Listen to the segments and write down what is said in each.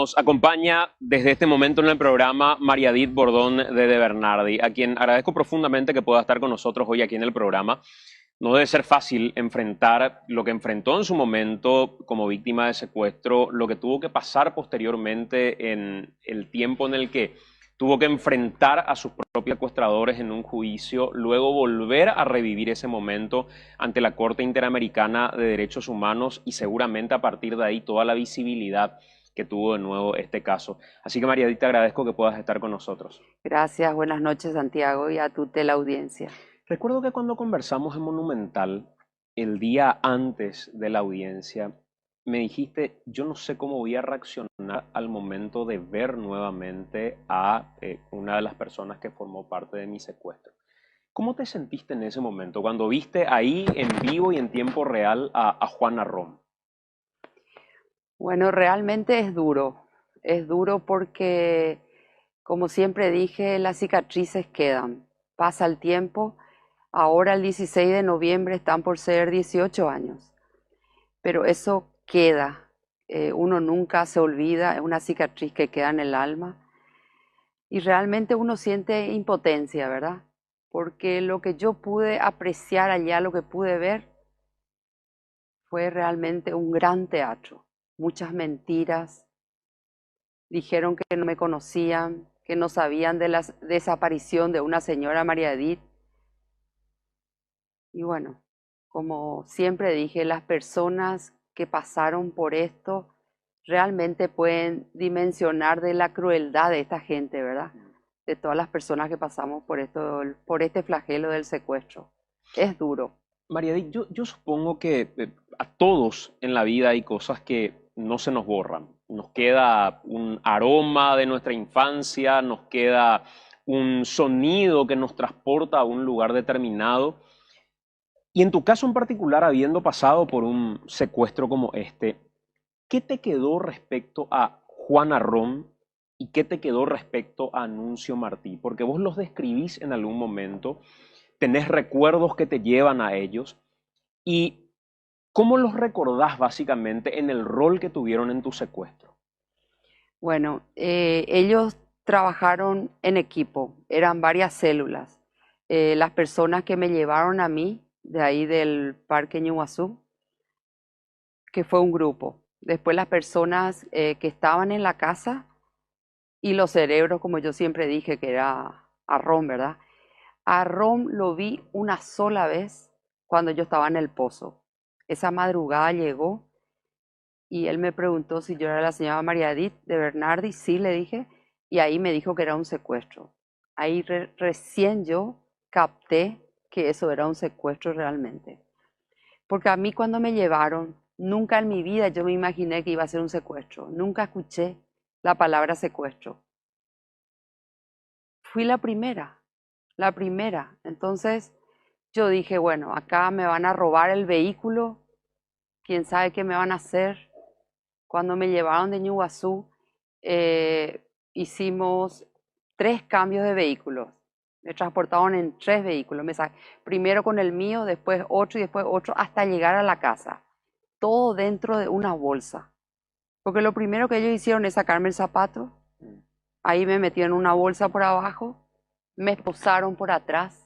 Nos acompaña desde este momento en el programa Mariadit Bordón de Bernardi, a quien agradezco profundamente que pueda estar con nosotros hoy aquí en el programa. No debe ser fácil enfrentar lo que enfrentó en su momento como víctima de secuestro, lo que tuvo que pasar posteriormente en el tiempo en el que tuvo que enfrentar a sus propios secuestradores en un juicio, luego volver a revivir ese momento ante la Corte Interamericana de Derechos Humanos y seguramente a partir de ahí toda la visibilidad que tuvo de nuevo este caso. Así que María, te agradezco que puedas estar con nosotros. Gracias, buenas noches Santiago y a tu teleaudiencia. Recuerdo que cuando conversamos en Monumental, el día antes de la audiencia, me dijiste, yo no sé cómo voy a reaccionar al momento de ver nuevamente a una de las personas que formó parte de mi secuestro. ¿Cómo te sentiste en ese momento, cuando viste ahí en vivo y en tiempo real a Juana Rom? Bueno, realmente es duro porque, como siempre dije, las cicatrices quedan, pasa el tiempo, ahora el 16 de noviembre están por ser 18 años, pero eso queda, uno nunca se olvida, es una cicatriz que queda en el alma y realmente uno siente impotencia, ¿verdad? Porque lo que yo pude apreciar allá, lo que pude ver, fue realmente un gran teatro, muchas mentiras, dijeron que no me conocían, que no sabían de la desaparición de una señora María Edith. Y bueno, como siempre dije, las personas que pasaron por esto realmente pueden dimensionar de la crueldad de esta gente, ¿verdad? De todas las personas que pasamos por esto, por este flagelo del secuestro. Es duro. María, yo supongo que a todos en la vida hay cosas que no se nos borran. Nos queda un aroma de nuestra infancia, nos queda un sonido que nos transporta a un lugar determinado. Y en tu caso en particular, habiendo pasado por un secuestro como este, ¿qué te quedó respecto a Juana Rom y qué te quedó respecto a Anuncio Martí? Porque vos los describís en algún momento, tenés recuerdos que te llevan a ellos y ¿cómo los recordás básicamente en el rol que tuvieron en tu secuestro? Bueno, ellos trabajaron en equipo, eran varias células. Las personas que me llevaron a mí, de ahí del Parque Ñuazú, que fue un grupo. Después las personas que estaban en la casa y los cerebros, como yo siempre dije, que era Arrón, ¿verdad? A Rom lo vi una sola vez cuando yo estaba en el pozo. Esa madrugada llegó y él me preguntó si yo era la señora María Edith de Bernardi. Sí, le dije, y ahí me dijo que era un secuestro. Ahí recién yo capté que eso era un secuestro realmente. Porque a mí cuando me llevaron, nunca en mi vida yo me imaginé que iba a ser un secuestro. Nunca escuché la palabra secuestro. Fui la primera, la primera. Entonces yo dije, bueno, acá me van a robar el vehículo, quién sabe qué me van a hacer. Cuando me llevaron de Ñuazú, hicimos 3 cambios de vehículos. Me transportaron en 3 vehículos. Primero con el mío, después otro y después otro, hasta llegar a la casa. Todo dentro de una bolsa. Porque lo primero que ellos hicieron es sacarme el zapato. Ahí me metieron una bolsa por abajo, me esposaron por atrás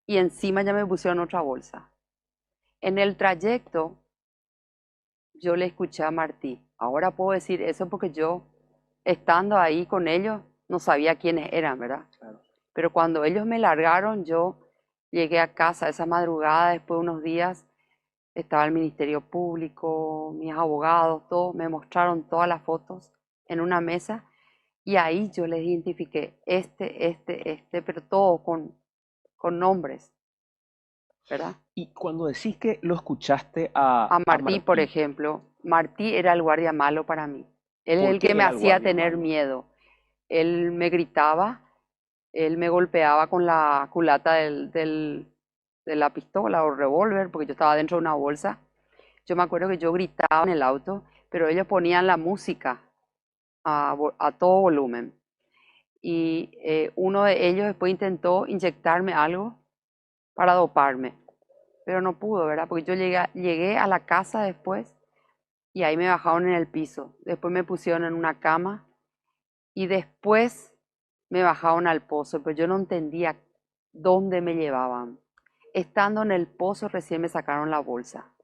y encima ya me pusieron otra bolsa. En el trayecto yo le escuché a Martí. Ahora puedo decir eso porque yo, estando ahí con ellos, no sabía quiénes eran, ¿verdad? Claro. Pero cuando ellos me largaron, yo llegué a casa esa madrugada, después de unos días, estaba el Ministerio Público, mis abogados, todos, me mostraron todas las fotos en una mesa y ahí yo les identifiqué pero todo con nombres, ¿verdad? Y cuando decís que lo escuchaste A a Martí, por Martí, ejemplo, Martí era el guardia malo para mí. Él es ¿por el que qué me era el hacía guardia tener malo? miedo. Él me gritaba, él me golpeaba con la culata de la pistola o revólver, porque yo estaba dentro de una bolsa. Yo me acuerdo que yo gritaba en el auto, pero ellos ponían la música a todo volumen. Y uno de ellos después intentó inyectarme algo para doparme, pero no pudo, ¿verdad? Porque yo llegué a la casa después y ahí me bajaron en el piso. Después me pusieron en una cama y después me bajaron al pozo, pero yo no entendía dónde me llevaban. Estando en el pozo recién me sacaron la bolsa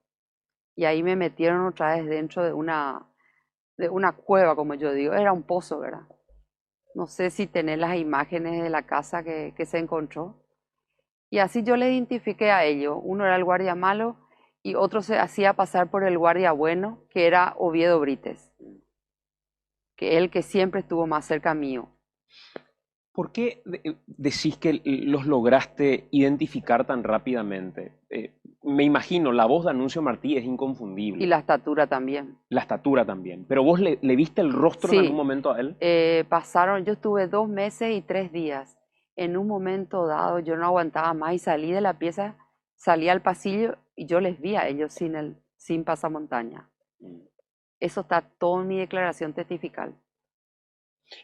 y ahí me metieron otra vez dentro de una cueva, como yo digo. Era un pozo, ¿verdad? No sé si tenés las imágenes de la casa que se encontró. Y así yo le identifiqué a ellos. Uno era el guardia malo y otro se hacía pasar por el guardia bueno, que era Oviedo Brites, que él que siempre estuvo más cerca mío. ¿Por qué decís que los lograste identificar tan rápidamente? Me imagino, la voz de Anuncio Martí es Y inconfundible, la estatura también. la estatura también, pero vos le viste el rostro en algún Sí, momento a él. pasaron, yo estuve 2 meses y 3 días. En un momento dado yo no aguantaba más y salí de la pieza, salí al pasillo y yo les vi a ellos sin pasamontaña. Eso está todo en mi declaración testifical.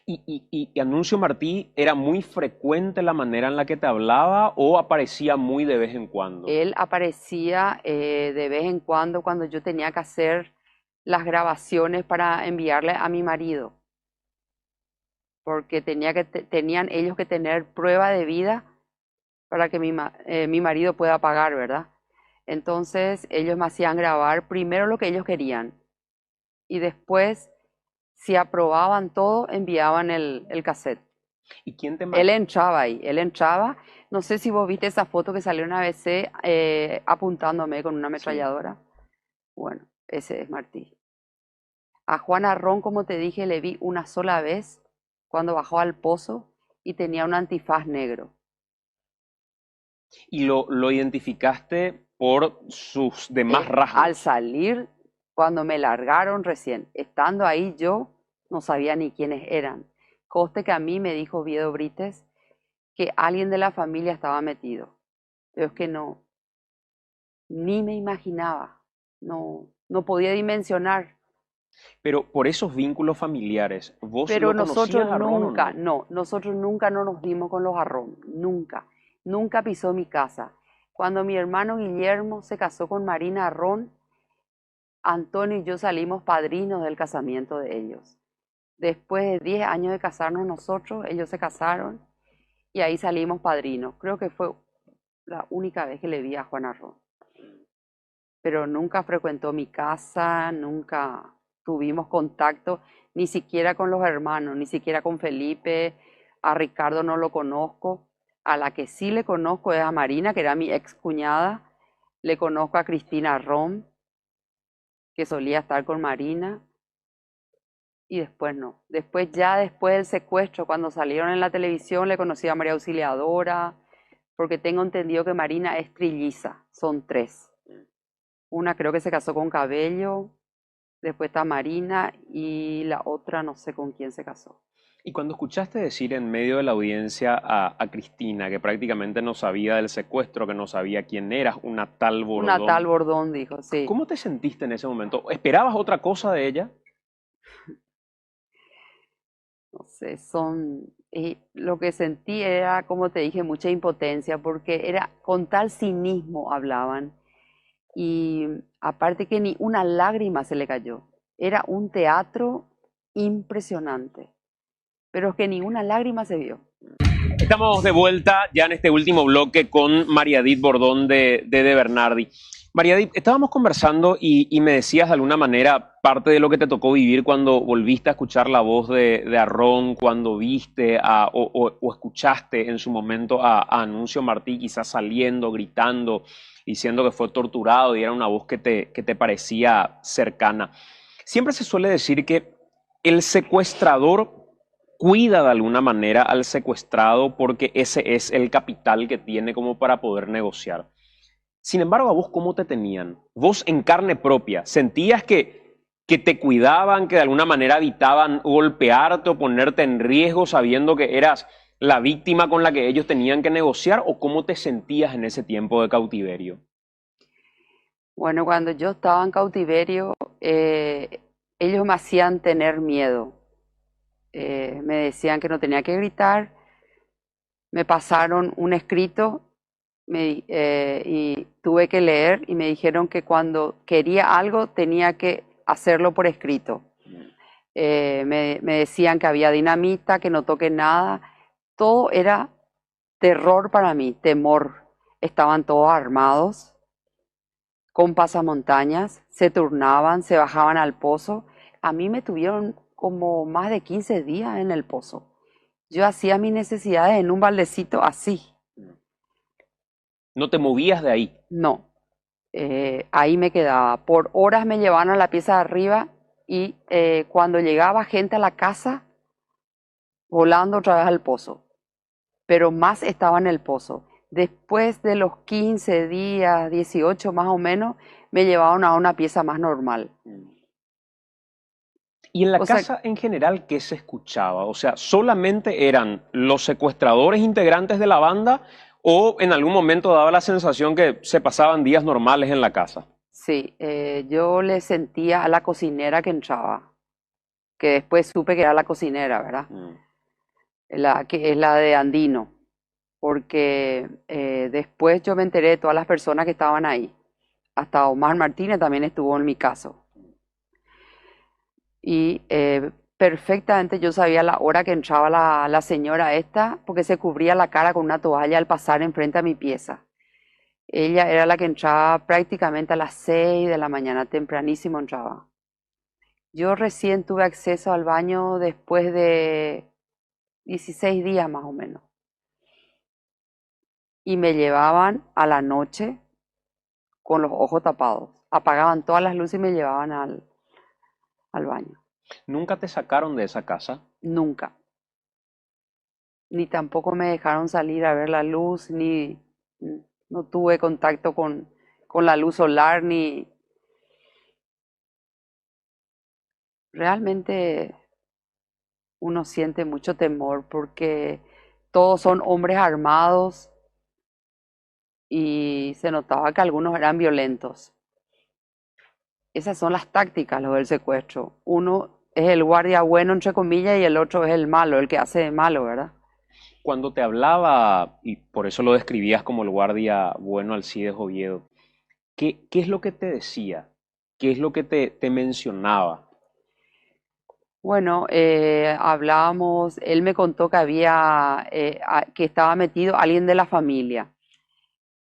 ¿Y Anuncio Martí era muy frecuente la manera en la que te hablaba o aparecía muy de vez en cuando? Él aparecía de vez en cuando yo tenía que hacer las grabaciones para enviarle a mi marido, porque tenían ellos que tener prueba de vida para que mi marido pueda pagar, ¿verdad? Entonces ellos me hacían grabar primero lo que ellos querían y después, si aprobaban todo, enviaban el cassette. ¿Y quién te Él marcó? entraba ahí, él entraba. No sé si vos viste esa foto que salió en ABC apuntándome con una Sí. ametralladora. Bueno, ese es Martí. A Juan Arrón, como te dije, le vi una sola vez cuando bajó al pozo y tenía un antifaz negro. Y lo identificaste por sus demás Al rasgos. salir, cuando me largaron recién, estando ahí yo, no sabía ni quiénes eran. Coste que a mí me dijo Viedo Brites que alguien de la familia estaba metido. Pero es que no, ni me imaginaba, no podía dimensionar. Pero por esos vínculos familiares, ¿vos Pero lo nosotros conocías a Ron o nunca, no? no, nosotros nunca no nos dimos con los Arrón, nunca, nunca pisó mi casa. Cuando mi hermano Guillermo se casó con Marina Arrón, Antonio y yo salimos padrinos del casamiento de ellos. Después de 10 años de casarnos nosotros, ellos se casaron y ahí salimos padrinos. Creo que fue la única vez que le vi a Juan Arrón. Pero nunca frecuentó mi casa, nunca tuvimos contacto, ni siquiera con los hermanos, ni siquiera con Felipe. A Ricardo no lo conozco. A la que sí le conozco es a Marina, que era mi ex cuñada. Le conozco a Cristina Rom, que solía estar con Marina. Y después no. Después del secuestro, cuando salieron en la televisión, le conocí a María Auxiliadora, porque tengo entendido que Marina es trilliza, son tres. Una creo que se casó con Cabello, después está Marina y la otra no sé con quién se casó. Y cuando escuchaste decir en medio de la audiencia a Cristina que prácticamente no sabía del secuestro, que no sabía quién eras, una tal Una tal Bordón, Bordón dijo, sí. ¿cómo te sentiste en ese momento? ¿Esperabas otra cosa de ella? No sé, lo que sentí era, como te dije, mucha impotencia, porque era con tal cinismo hablaban. Y aparte que ni una lágrima se le cayó. Era un teatro impresionante, pero es que ni una lágrima se vio. Estamos de vuelta ya en este último bloque con Mariadit Bordón de Bernardi. Mariadit, estábamos conversando y me decías de alguna manera parte de lo que te tocó vivir cuando volviste a escuchar la voz de Arrón, cuando viste o escuchaste en su momento a Anuncio Martí quizás saliendo, gritando, diciendo que fue torturado y era una voz que te parecía cercana. Siempre se suele decir que el secuestrador cuida de alguna manera al secuestrado porque ese es el capital que tiene como para poder negociar. Sin embargo, ¿a vos cómo te tenían? Vos en carne propia, ¿sentías que te cuidaban, que de alguna manera evitaban golpearte o ponerte en riesgo sabiendo que eras la víctima con la que ellos tenían que negociar? ¿O cómo te sentías en ese tiempo de cautiverio? Bueno, cuando yo estaba en cautiverio, ellos me hacían tener miedo. Me decían que no tenía que gritar, me pasaron un escrito y tuve que leer y me dijeron que cuando quería algo tenía que hacerlo por escrito. Me decían que había dinamita, que no toque nada. Todo era terror para mí, temor. Estaban todos armados, con pasamontañas, se turnaban, se bajaban al pozo. A mí me tuvieron como más de 15 días en el pozo. Yo hacía mis necesidades en un baldecito así. No te movías de ahí. No, ahí me quedaba. Por horas me llevaban a la pieza de arriba y cuando llegaba gente a la casa, volando otra vez al pozo. Pero más estaba en el pozo. Después de los 15 días, 18 más o menos, me llevaron a una pieza más normal. Y en la O sea, casa en general, ¿qué se escuchaba? O sea, ¿solamente eran los secuestradores integrantes de la banda o en algún momento daba la sensación que se pasaban días normales en la casa? sí, yo le sentía a la cocinera que entraba, que después supe que era la cocinera, ¿verdad? Mm. Que es la de Andino, porque después yo me enteré de todas las personas que estaban ahí. Hasta Omar Martínez también estuvo en mi caso. Y perfectamente yo sabía la hora que entraba la señora esta, porque se cubría la cara con una toalla al pasar enfrente a mi pieza. Ella era la que entraba prácticamente a las 6 de la mañana, tempranísimo entraba. Yo recién tuve acceso al baño después de 16 días más o menos. Y me llevaban a la noche con los ojos tapados. Apagaban todas las luces y me llevaban al baño. ¿Nunca te sacaron de esa casa? Nunca. Ni tampoco me dejaron salir a ver la luz, ni no tuve contacto con la luz solar, ni realmente uno siente mucho temor porque todos son hombres armados y se notaba que algunos eran violentos. Esas son las tácticas, lo del secuestro. Uno es el guardia bueno, entre comillas, y el otro es el malo, el que hace de malo, ¿verdad? Cuando te hablaba, y por eso lo describías como el guardia bueno Alcides Oviedo, ¿qué es lo que te decía? ¿Qué es lo que te mencionaba? Bueno, hablábamos, él me contó que que estaba metido alguien de la familia.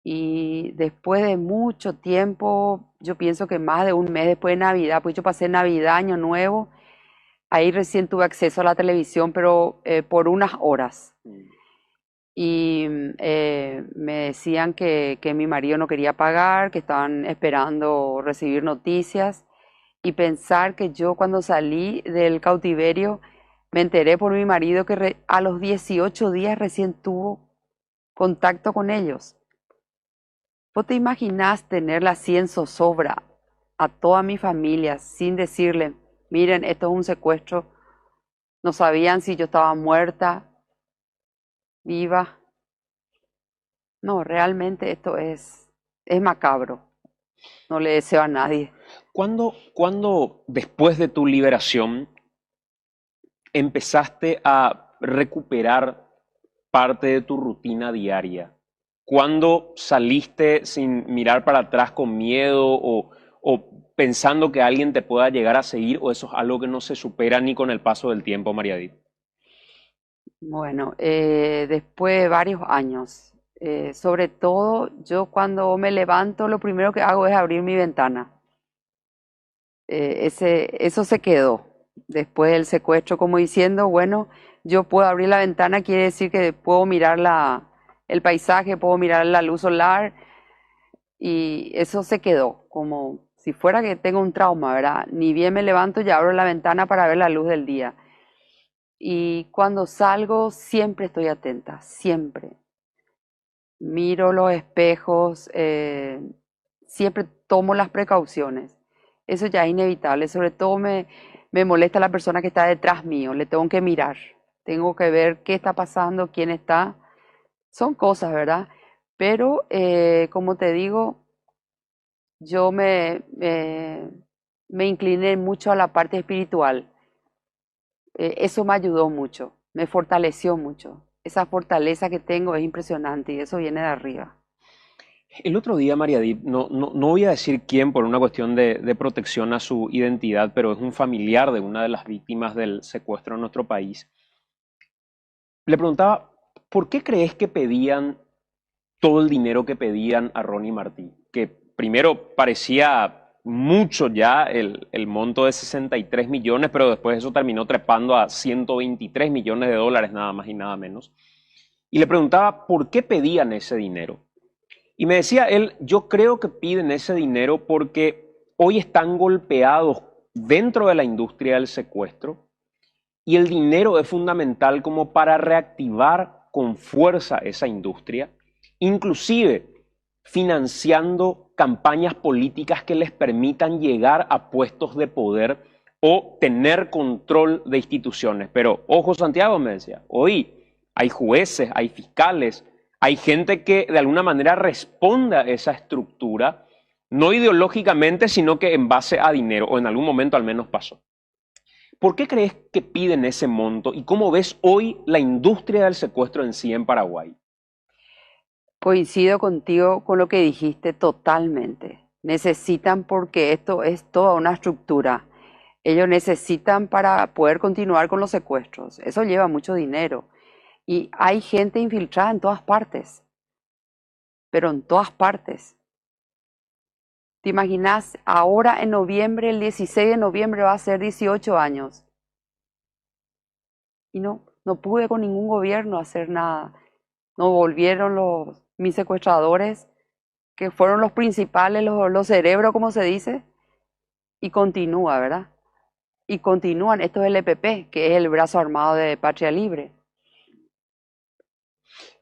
Y después de mucho tiempo, yo pienso que más de un mes después de Navidad, pues yo pasé Navidad, Año Nuevo, ahí recién tuve acceso a la televisión, pero por unas horas. Y me decían que mi marido no quería pagar, que estaban esperando recibir noticias y pensar que yo cuando salí del cautiverio me enteré por mi marido que a los 18 días recién tuvo contacto con ellos. ¿Vos te imaginás tenerla así en zozobra a toda mi familia sin decirle, miren, esto es un secuestro? No sabían si yo estaba muerta, viva. No, realmente es macabro. No le deseo a nadie. ¿Cuándo después de tu liberación empezaste a recuperar parte de tu rutina diaria? ¿Cuándo saliste sin mirar para atrás con miedo o pensando que alguien te pueda llegar a seguir o eso es algo que no se supera ni con el paso del tiempo, Mariadit? Bueno, después de varios años, sobre todo yo cuando me levanto lo primero que hago es abrir mi ventana. Eso se quedó después del secuestro, como diciendo, bueno, yo puedo abrir la ventana, quiere decir que puedo mirar el paisaje, puedo mirar la luz solar y eso se quedó, como si fuera que tengo un trauma, ¿verdad? Ni bien me levanto, ya abro la ventana para ver la luz del día. Y cuando salgo siempre estoy atenta, siempre. Miro los espejos, siempre tomo las precauciones. Eso ya es inevitable. Sobre todo me molesta la persona que está detrás mío. Le tengo que mirar. Tengo que ver qué está pasando, quién está. Son cosas, ¿verdad? Pero, como te digo, yo me incliné mucho a la parte espiritual. Eso me ayudó mucho, me fortaleció mucho. Esa fortaleza que tengo es impresionante y eso viene de arriba. El otro día, Mariadit, no voy a decir quién por una cuestión de protección a su identidad, pero es un familiar de una de las víctimas del secuestro en nuestro país. Le preguntaba, ¿por qué crees que pedían todo el dinero que pedían a Ronnie Martí? Que primero parecía mucho ya el monto de 63 millones, pero después eso terminó trepando a 123 millones de dólares, nada más y nada menos. Y le preguntaba, ¿por qué pedían ese dinero? Y me decía él, yo creo que piden ese dinero porque hoy están golpeados dentro de la industria del secuestro y el dinero es fundamental como para reactivar con fuerza esa industria, inclusive financiando campañas políticas que les permitan llegar a puestos de poder o tener control de instituciones. Pero, ojo Santiago, me decía, hoy hay jueces, hay fiscales, hay gente que de alguna manera responde a esa estructura, no ideológicamente, sino que en base a dinero, o en algún momento al menos pasó. ¿Por qué crees que piden ese monto y cómo ves hoy la industria del secuestro en sí en Paraguay? Coincido contigo con lo que dijiste totalmente. Necesitan porque esto es toda una estructura. Ellos necesitan para poder continuar con los secuestros. Eso lleva mucho dinero. Y hay gente infiltrada en todas partes, pero en todas partes. ¿Te imaginas? Ahora en noviembre, el 16 de noviembre va a ser 18 años. Y no pude con ningún gobierno hacer nada. No volvieron mis secuestradores, que fueron los principales, los cerebros, como se dice, y continúa, ¿verdad? Y continúan, esto es el EPP, que es el brazo armado de Patria Libre.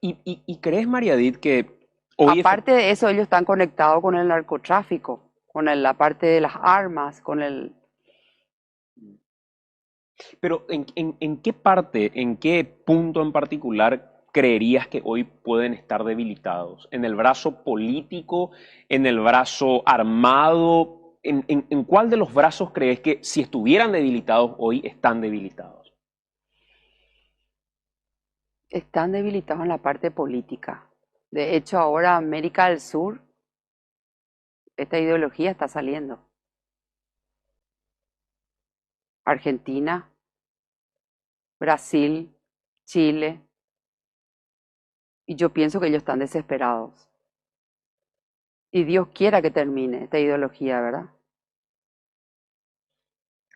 ¿Y crees, Mariadit, que hoy Aparte de eso, ellos están conectados con el narcotráfico, con la parte de las armas, con el... pero en qué parte, en qué punto en particular creerías que hoy pueden estar debilitados? ¿En el brazo político? ¿En el brazo armado? ¿En cuál de los brazos crees que si estuvieran debilitados hoy están debilitados? Están debilitados en la parte política. De hecho, ahora América del Sur, esta ideología está saliendo. Argentina, Brasil, Chile, y yo pienso que ellos están desesperados. Y Dios quiera que termine esta ideología, ¿verdad?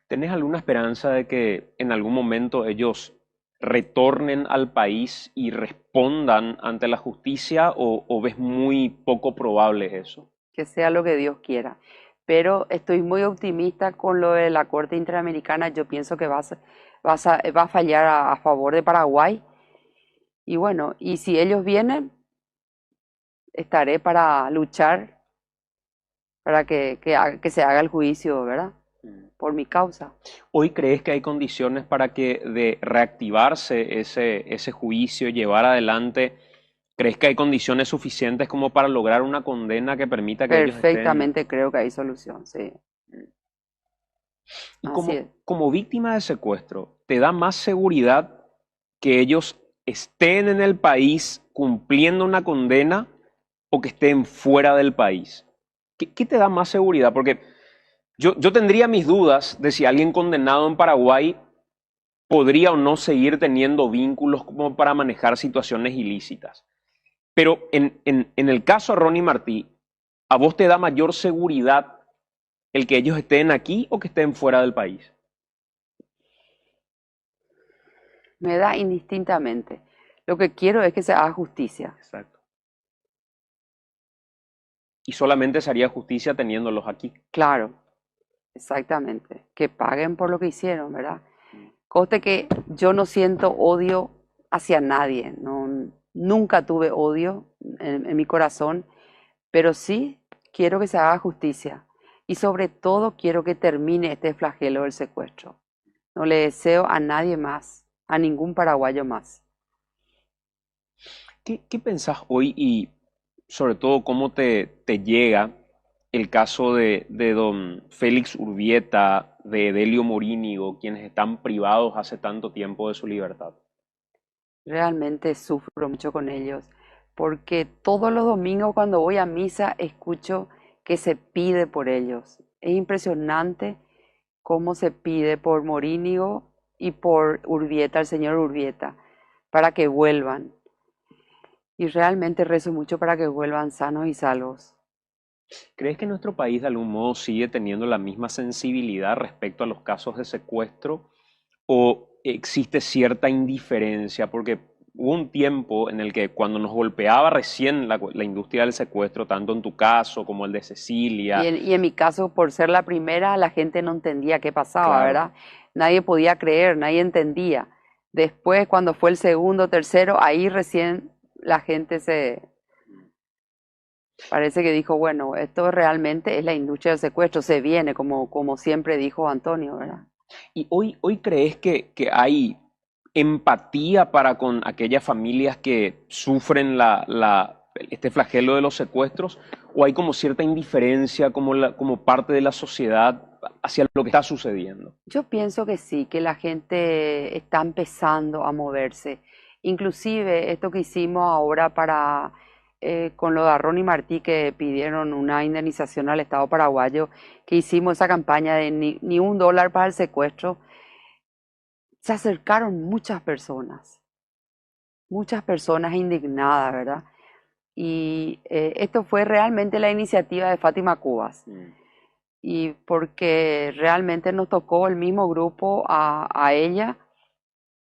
¿Tenés alguna esperanza de que en algún momento ellos retornen al país y respondan ante la justicia o ves muy poco probable eso? Que sea lo que Dios quiera. Pero estoy muy optimista con lo de la Corte Interamericana. Yo pienso que va a fallar a favor de Paraguay. Y bueno, y si ellos vienen, estaré para luchar para que se haga el juicio, ¿verdad? Por mi causa. ¿Hoy crees que hay condiciones para que de reactivarse ese juicio, llevar adelante, crees que hay condiciones suficientes como para lograr una condena que permita que ellos estén... Perfectamente creo que hay solución, sí. Y Así es. como víctima de secuestro, ¿te da más seguridad que ellos estén en el país cumpliendo una condena o que estén fuera del país? ¿Qué te da más seguridad? Porque yo tendría mis dudas de si alguien condenado en Paraguay podría o no seguir teniendo vínculos como para manejar situaciones ilícitas. Pero en el caso de Ronnie Martí, ¿a vos te da mayor seguridad el que ellos estén aquí o que estén fuera del país? Me da indistintamente. Lo que quiero es que se haga justicia. Exacto. Y solamente se haría justicia teniéndolos aquí. Claro, exactamente. Que paguen por lo que hicieron, ¿verdad? Conste que yo no siento odio hacia nadie. No, nunca tuve odio en mi corazón, pero sí quiero que se haga justicia. Y sobre todo quiero que termine este flagelo del secuestro. No le deseo a nadie más, a ningún paraguayo más. ¿Qué pensás hoy y sobre todo cómo te llega el caso de don Félix Urbieta, de Delio Morínigo, quienes están privados hace tanto tiempo de su libertad? Realmente sufro mucho con ellos, porque todos los domingos cuando voy a misa escucho que se pide por ellos. Es impresionante cómo se pide por Morínigo y por Urbieta, el señor Urbieta, para que vuelvan. Y realmente rezo mucho para que vuelvan sanos y salvos. ¿Crees que nuestro país de algún modo sigue teniendo la misma sensibilidad respecto a los casos de secuestro o existe cierta indiferencia? Porque hubo un tiempo en el que cuando nos golpeaba recién la industria del secuestro, tanto en tu caso como el de Y Cecilia, en mi caso, por ser la primera, la gente no entendía qué pasaba, claro, ¿verdad? Nadie podía creer, nadie entendía. Después, cuando fue el segundo, tercero, ahí recién la gente parece que dijo, bueno, esto realmente es la industria del secuestro, se viene, como siempre dijo Antonio, ¿verdad? y hoy crees que hay empatía para con aquellas familias que sufren este flagelo de los secuestros, o hay como cierta indiferencia como parte de la sociedad hacia lo que está sucediendo. Yo pienso que sí, que la gente está empezando a moverse. Inclusive esto que hicimos ahora con lo de Arrón y Martí, que pidieron una indemnización al Estado paraguayo, que hicimos esa campaña de ni un dólar para el secuestro, se acercaron muchas personas indignadas, ¿verdad? Y esto fue realmente la iniciativa de Fátima Cubas. Mm. Y porque realmente nos tocó el mismo grupo a ella,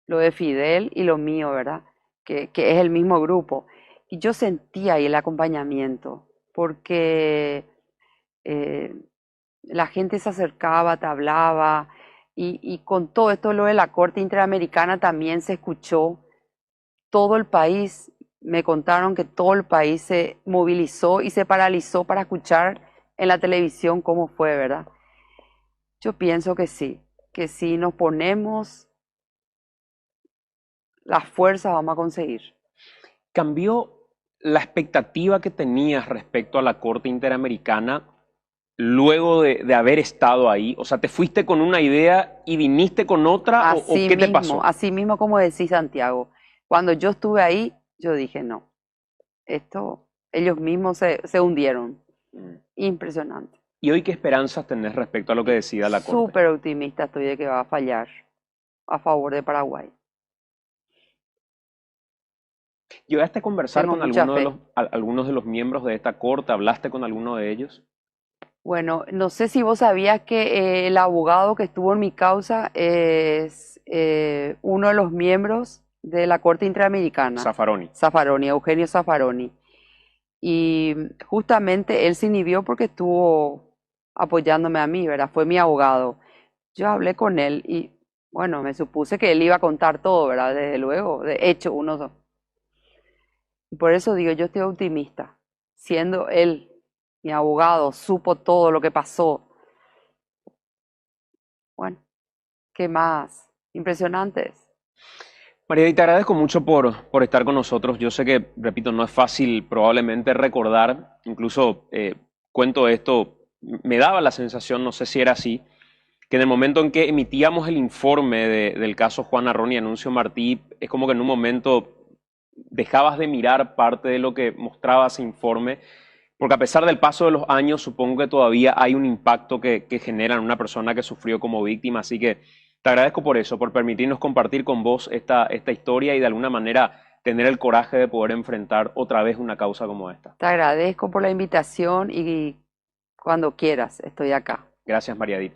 lo de Fidel y lo mío, ¿verdad? Que es el mismo grupo. Y yo sentí ahí el acompañamiento, porque eh, la gente se acercaba, te hablaba, y con todo esto lo de la Corte Interamericana también se escuchó. Todo el país, me contaron que todo el país se movilizó y se paralizó para escuchar en la televisión cómo fue, ¿verdad? Yo pienso que si nos ponemos la fuerza vamos a conseguir. ¿Cambió la expectativa que tenías respecto a la Corte Interamericana luego de haber estado ahí? O sea, ¿te fuiste con una idea y viniste con otra o qué te pasó? Así mismo como decís Santiago, cuando yo estuve ahí, yo dije, no, esto, ellos mismos se hundieron. Mm. Impresionante. ¿Y hoy qué esperanzas tenés respecto a lo que decida la Corte? Súper optimista estoy de que va a fallar a favor de Paraguay. ¿Llegaste a conversar Tengo con mucha fe. algunos de los miembros de esta Corte? ¿Hablaste con alguno de ellos? Bueno, no sé si vos sabías que el abogado que estuvo en mi causa es uno de los miembros de la Corte Interamericana, Zaffaroni. Zaffaroni, Eugenio Zaffaroni. Y justamente él se inhibió porque estuvo apoyándome a mí, ¿verdad? Fue mi abogado. Yo hablé con él y, bueno, me supuse que él iba a contar todo, ¿verdad? Desde luego, de hecho, y por eso digo, yo estoy optimista. Siendo él mi abogado, supo todo lo que pasó. Bueno, ¿qué más? Impresionantes. María, y te agradezco mucho por estar con nosotros. Yo sé que, repito, no es fácil probablemente recordar, incluso cuento esto, me daba la sensación, no sé si era así, que en el momento en que emitíamos el informe del caso Juan Arrón y Anuncio Martí, es como que en un momento dejabas de mirar parte de lo que mostraba ese informe, porque a pesar del paso de los años, supongo que todavía hay un impacto que genera en una persona que sufrió como víctima, así que te agradezco por eso, por permitirnos compartir con vos esta historia y de alguna manera tener el coraje de poder enfrentar otra vez una causa como esta. Te agradezco por la invitación y cuando quieras, estoy acá. Gracias, María Edith.